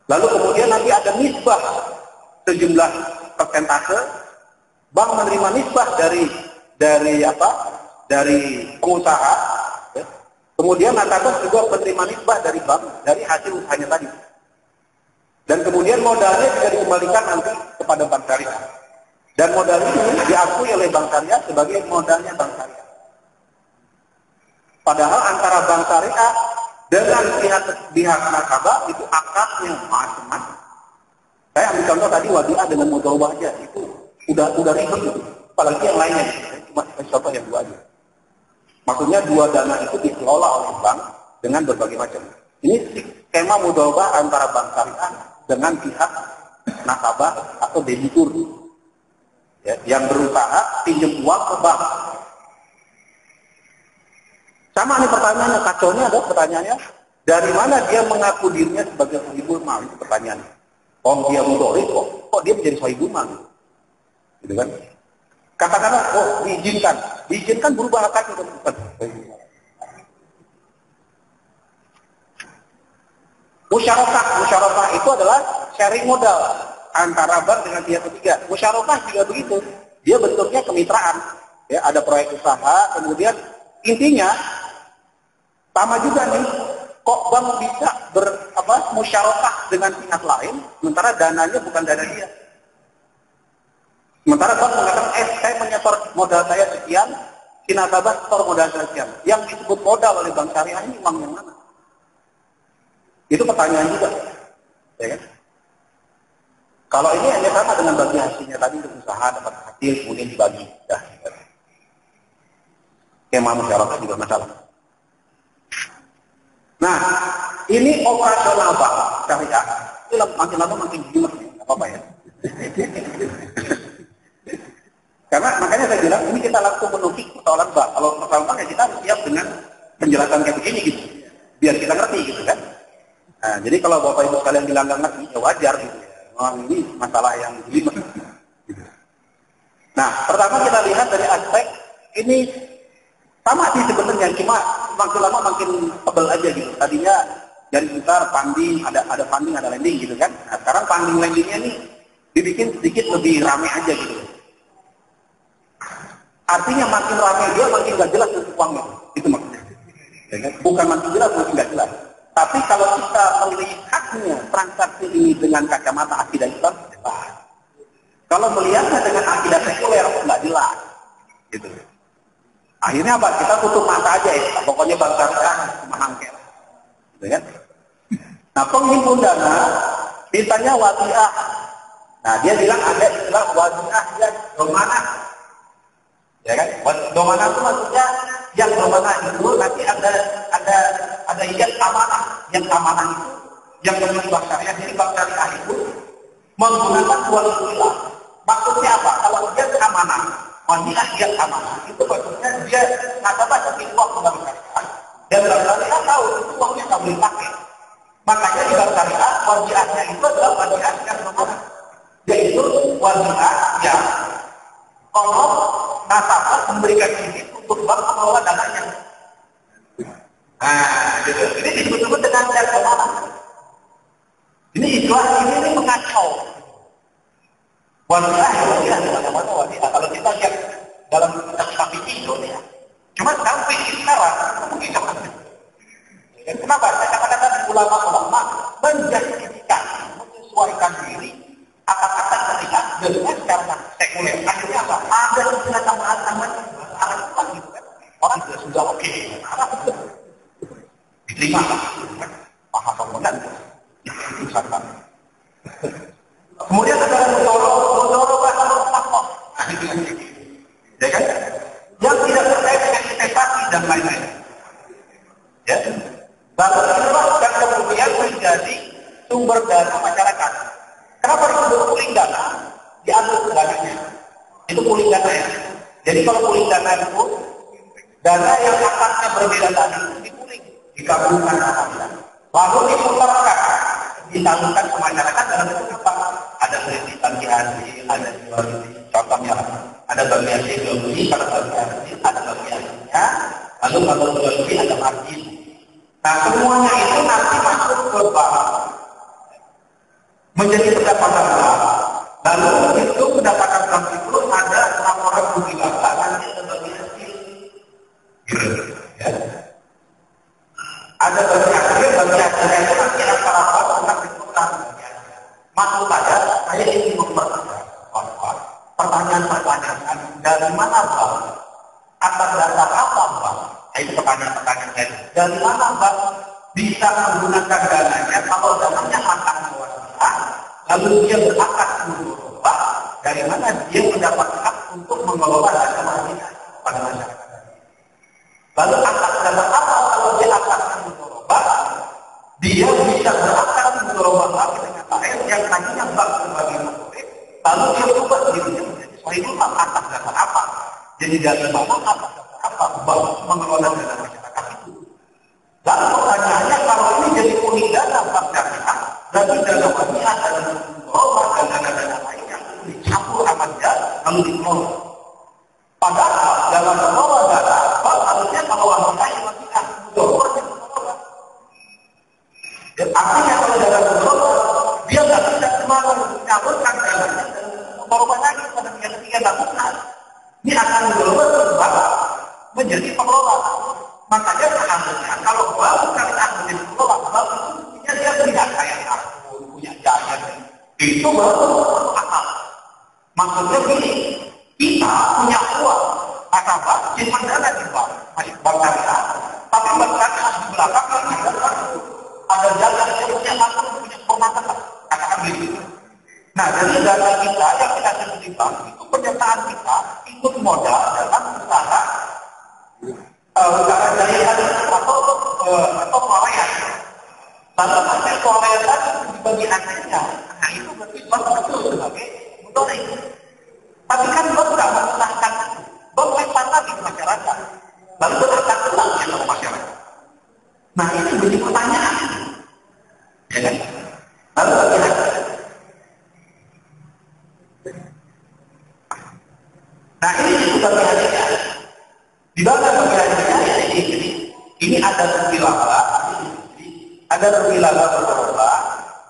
Lalu kemudian nanti ada nisbah sejumlah persentase. Bank menerima nisbah dari pengusaha. Kemudian nasabah juga menerima nisbah dari bank dari hasil usahanya tadi. Dan kemudian modalnya juga dikembalikan nanti kepada bank syariah. Dan modal ini diakui oleh bank syariah sebagai modalnya bank syariah. Padahal antara bank syariah dengan pihak nasabah itu akadnya macam-macam. Saya ambil contoh tadi wadiah dengan mudharabah aja, itu udah ribet gitu. Apalagi yang lainnya, cuma contoh yang dua aja. Maksudnya dua dana itu dikelola oleh bank dengan berbagai macam. Ini skema mudharabah antara bank syariah dengan pihak nasabah atau debitur. Ya, yang berusaha pinjam uang ke bank. Sama nih pertanyaannya, kacaunya adalah pertanyaannya, dari mana dia mengaku dirinya sebagai sohibul mal? Itu pertanyaannya. Oh dia mudharib, kok dia menjadi sohibul mal? Gitu kan? Katakanlah, diizinkan berubah akad itu. Musyarakah itu adalah sharing modal antara bank dengan pihak ketiga. Musyarakah juga begitu. Dia bentuknya kemitraan. Ya, ada proyek usaha, kemudian intinya sama juga nih. Kok bank bisa musyarakah dengan pihak lain, sementara dananya bukan dana dia. Sementara bank mengatakan, saya menyetor modal saya sekian, si nasabah setor modal saya sekian. Yang disebut modal oleh bank syariah ini uang yang mana? Itu pertanyaan juga. Ya kan? Kalau ini hanya sama dengan bagi hasilnya tadi untuk usaha, dapat hasil, kemudian dibagi. Ya, skema musyarakah juga masalah. Nah, ini operasional bank syariah. Itu makin lama makin jimat, nggak apa-apa ya. Karena makanya saya bilang ini kita langsung menukik persoalan bank. Kalau persoalan bank ya kita harus siap dengan penjelasan kayak begini gitu, biar kita ngerti gitu kan. Nah, jadi kalau bapak ibu sekalian bilang nggak ngerti, ya wajar gitu. Memang ini masalah yang jelimet. Gitu. Nah, pertama kita lihat dari aspek ini sama sih sebenarnya, cuma makin lama makin tebal aja gitu. Tadinya dari besar funding, ada funding, ada lending gitu kan. Nah, sekarang funding lendingnya nih dibikin sedikit lebih ramai aja gitu. Artinya makin ramai dia makin nggak jelas untuk uangnya. Itu maksudnya. Ya kan? Bukan makin jelas, makin nggak jelas. Tapi kalau kita melihatnya transaksi ini dengan kacamata akidah Islam, jelas. Kalau melihatnya dengan akidah sekuler, nggak jelas. Gitu. Akhirnya apa? Kita tutup mata aja ya. Pokoknya bangsa syariah cuma angker. Gitu kan? Nah, penghimpun dana ditanya wadiah. Nah, dia bilang ada istilah wadiah yang domanah. Ya kan? Domanah itu maksudnya yang domanah itu nanti ada yang amanah. Yang amanah itu yang menurut bank syariah. Jadi bank syariah itu menggunakan dua istilah. Maksudnya apa? Kalau dia amanah, wadiah dia amanah. Itu maksudnya dia nasabah tapi uang bank syariah. Dan bank syariah tahu itu uangnya nggak boleh pakai. Makanya di bank syariah wadiahnya itu adalah wadiah yang domanah. Yaitu wadiah yang kalau nasabah memberikan izin untuk bank mengelola dananya. Nah, gitu. Ini disebut-sebut dengan jasa mana? Ini istilah ini mengacau. Wadiah, mana wadiah? Kalau kita lihat dalam kitab fikih ya. Cuma sekarang fikih sekarang begitu kan. Kenapa? Saya katakan ulama-ulama menjustifikasi, menyesuaikan diri kata-kata ketika dengan cara sekuler. Akhirnya apa? Ada istilah tambahan-tambahan arah Islam gitu kan. Orang sudah oke. Diterima lah. Paham bangunan. Misalkan. Kemudian ada mudoro bahasa Allah. Ya kan? Yang tidak terkait dengan investasi dan lain-lain. Ya. Lalu inilah dan kemudian menjadi sumber dana masyarakat. Kenapa disebut pooling dana? Diambil sebaliknya. Itu pooling dana ya. Jadi kalau pooling dana itu dana yang akadnya berbeda tadi dipooling, digabungkan akadnya. Lalu diputarkan, disalurkan ke masyarakat dalam bentuk apa? Ada kreditan hasil, ada jual beli. Contohnya ada bagi hasil jual beli, kalau bagi hasil ada bagi hasilnya. Lalu kalau jual beli ada margin. Nah semuanya itu nanti masuk ke bank. Menjadi pendapatan bank. Lalu itu pendapatan bank itu ada laporan rugi laba nanti ada bagi hasil. Gitu. Ya. Ada bagi hasilnya itu nanti antara bank untuk diputar. Maksud saja, saya ingin mempertanyakan pertanyaan-pertanyaan dari mana bank? Atas dasar apa bank? Itu pertanyaan-pertanyaan saya. Dari mana bank bisa menggunakan dananya kalau dananya akan mewajibkan, lalu dia berakad mengubah, dari mana dia mendapat hak untuk mengelola dana masyarakat pada masyarakat. Lalu atas dasar apa kalau dia akan mengubah, dia bisa berakad mengubah lagi dengan lain yang tadinya bank sebagai motorik, lalu dia ubah dirinya menjadi sahibul hak atas dasar apa? Jadi dari mana atas dasar apa bank mengelola dana masyarakat itu? Lalu pertanyaannya, kalau ini jadi pooling dana bank syariah, berarti dana wadiah dan mudorobah dan dana-dana lain yang dicampur amannya lalu dikelola. Padahal dalam mengelola dana, bank harusnya mengelola wadiah mudorobah dan mudorobah. Dan artinya kalau dana mudorobah, dia nggak bisa cuma menyalurkan dananya dan mudorobah lagi pada yang ketiga lakukan. Ini akan mudorobah menjadi pengelola. Makanya seharusnya kalau bank syariah menjadi pengelola, bank itu punya dia tidak kayak kartu, punya jaya. Itu baru akal. Maksudnya begini, kita punya uang, nasabah simpan dana di bank, masih bank syariah, tapi bank syariah di belakang ada jalan dia punya akal, punya pemakaman, katakan begitu. Nah, jadi dana kita yang kita simpan di bank itu penyertaan kita ikut modal dalam usaha dari atau Korea. Lalu hasil Korea tadi dibagi hasilnya. Nah itu berarti bank itu sebagai motorik. Tapi kan bank tidak mengesahkan itu. Bank lempar lagi ke masyarakat. Lalu berakan ulangnya ke masyarakat. Nah ini menjadi pertanyaan. Ya kan? Lalu bagaimana? Nah ini juga hasilnya. Di dalam pemilihan ini ada rugi laba berubah,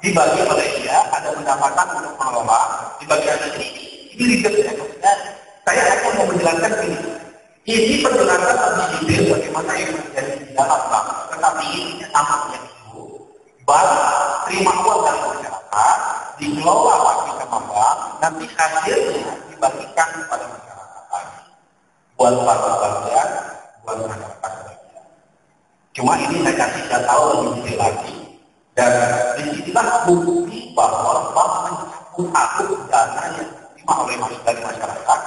dibagi oleh dia, ada pendapatan untuk mengelola, dibagi ada ini ribet ya. Saya akan mau menjelaskan ini. Ini penjelasan lebih detail bagaimana yang terjadi di dalam bank, tetapi ini sama yang itu. terima uang dari masyarakat, dikelola lagi sama bank, nanti hasilnya dibagikan kepada masyarakat lagi. Buat para bagian, buat masyarakat bagian. Cuma ini saya kasih data lebih detail lagi. Dan disinilah bukti bahwa bank mencampur dana yang diterima oleh dari masyarakat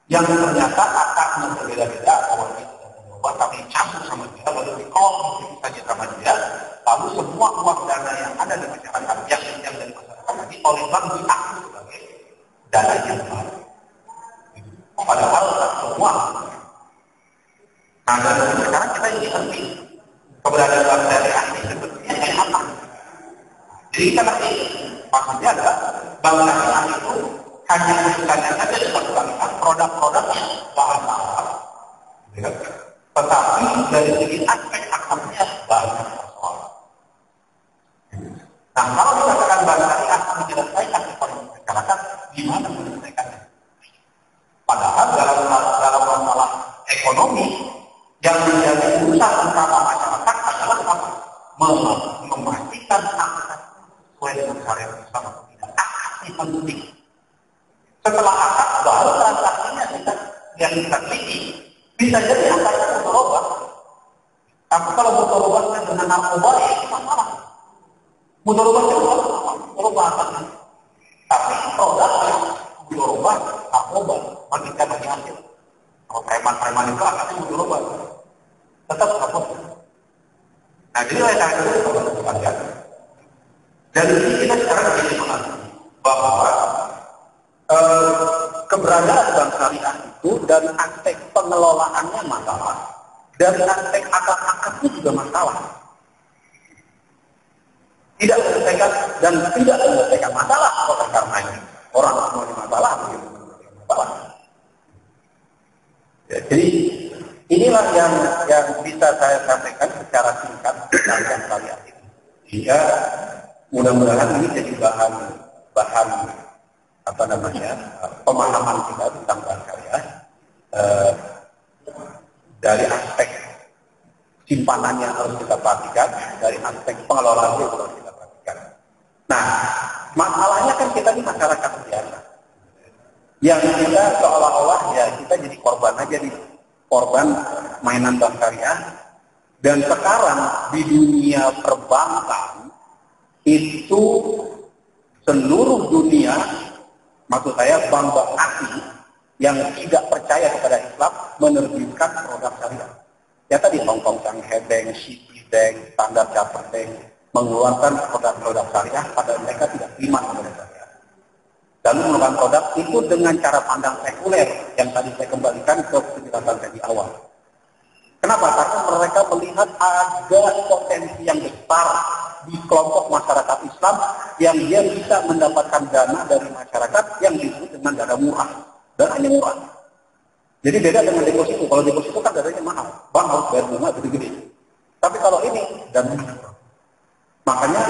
yang ternyata akadnya berbeda-beda, bahwa kami campur sama dia, lalu dikelola saja sama dia, lalu semua uang dana yang ada di masyarakat yang dari masyarakat nanti oleh bank diaku sebagai dana yang baru. Padahal semua. Nah, dan sekarang kita ini ngerti keberadaan bank syariah ini sebetulnya kayak apa. Jadi kita ngerti maksudnya adalah bank syariah itu hanya khususnya saja seperti produk-produknya bahan mahal, ya. Tetapi dari segi aspek akadnya banyak persoalan. Nah, kalau dikatakan bank syariah akan menyelesaikan kepada masyarakat, gimana menyelesaikannya? Padahal dalam masalah ekonomi yang menjadi urusan utama masyarakat adalah apa? Memastikan akad sesuai dengan syariat Islam atau tidak. Akad itu penting. Setelah akad baru transaksinya yang kita teliti. Bisa jadi akadnya mudharabah. Tapi kalau mudharabahnya dengan narkoba ya itu masalah. Mudharabahnya mudharabah akadnya. Tapi produknya mudharabah narkoba makin bagi hasil. Kalau preman-preman itu akadnya mudharabah. Tetap takut. Nah, jadi saya tanya dulu kepada sekalian. Dari sini kita sekarang jadi mengerti bahwa keberadaan bank syariah itu dari aspek pengelolaannya masalah, dari aspek akad-akadnya juga masalah. Tidak menyelesaikan dan tidak menyelesaikan masalah oleh karenanya orang semuanya masalah, begitu masalah. Ya, jadi inilah yang bisa saya sampaikan secara singkat tentang bank syariah ini. Sehingga mudah-mudahan ini jadi bahan pemahaman kita tentang bank syariah dari aspek simpanannya harus kita perhatikan, dari aspek pengelolaannya harus kita perhatikan. Nah, masalahnya kan kita ini masyarakat biasa, yang kita seolah-olah ya kita jadi korban aja nih, korban mainan bank syariah. Dan sekarang di dunia perbankan itu seluruh dunia, maksud saya bank-bank asing yang tidak percaya kepada Islam menerbitkan produk syariah. Ya tadi Hong Kong Shanghai Bank, Citibank, Standard Chartered Bank mengeluarkan produk-produk syariah pada mereka tidak terima kepada syariah. Lalu mengeluarkan produk itu dengan cara pandang sekuler yang tadi saya kembalikan ke penjelasan saya di awal. Kenapa? Karena mereka melihat ada potensi yang besar di kelompok masyarakat Islam yang dia bisa mendapatkan dana dari masyarakat yang disebut dengan dana murah. Dananya murah. Jadi beda dengan deposito. Kalau deposito kan dananya mahal. Bank harus bayar bunga gede-gede. Tapi kalau ini dananya murah. Makanya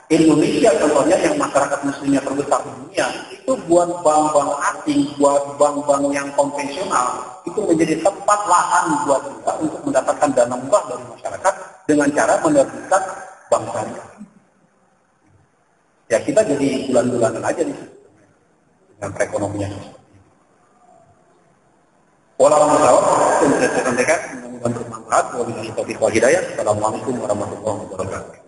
Indonesia contohnya yang masyarakat muslimnya terbesar di dunia, itu buat bank-bank asing, buat bank-bank yang konvensional, itu menjadi tempat lahan buat kita untuk mendapatkan dana murah dari masyarakat dengan cara menerbitkan bank syariah. Ya kita jadi bulan-bulanan aja nih dengan perekonomian. Waalaikumsalam warahmatullahi wabarakatuh. Assalamualaikum warahmatullahi wabarakatuh.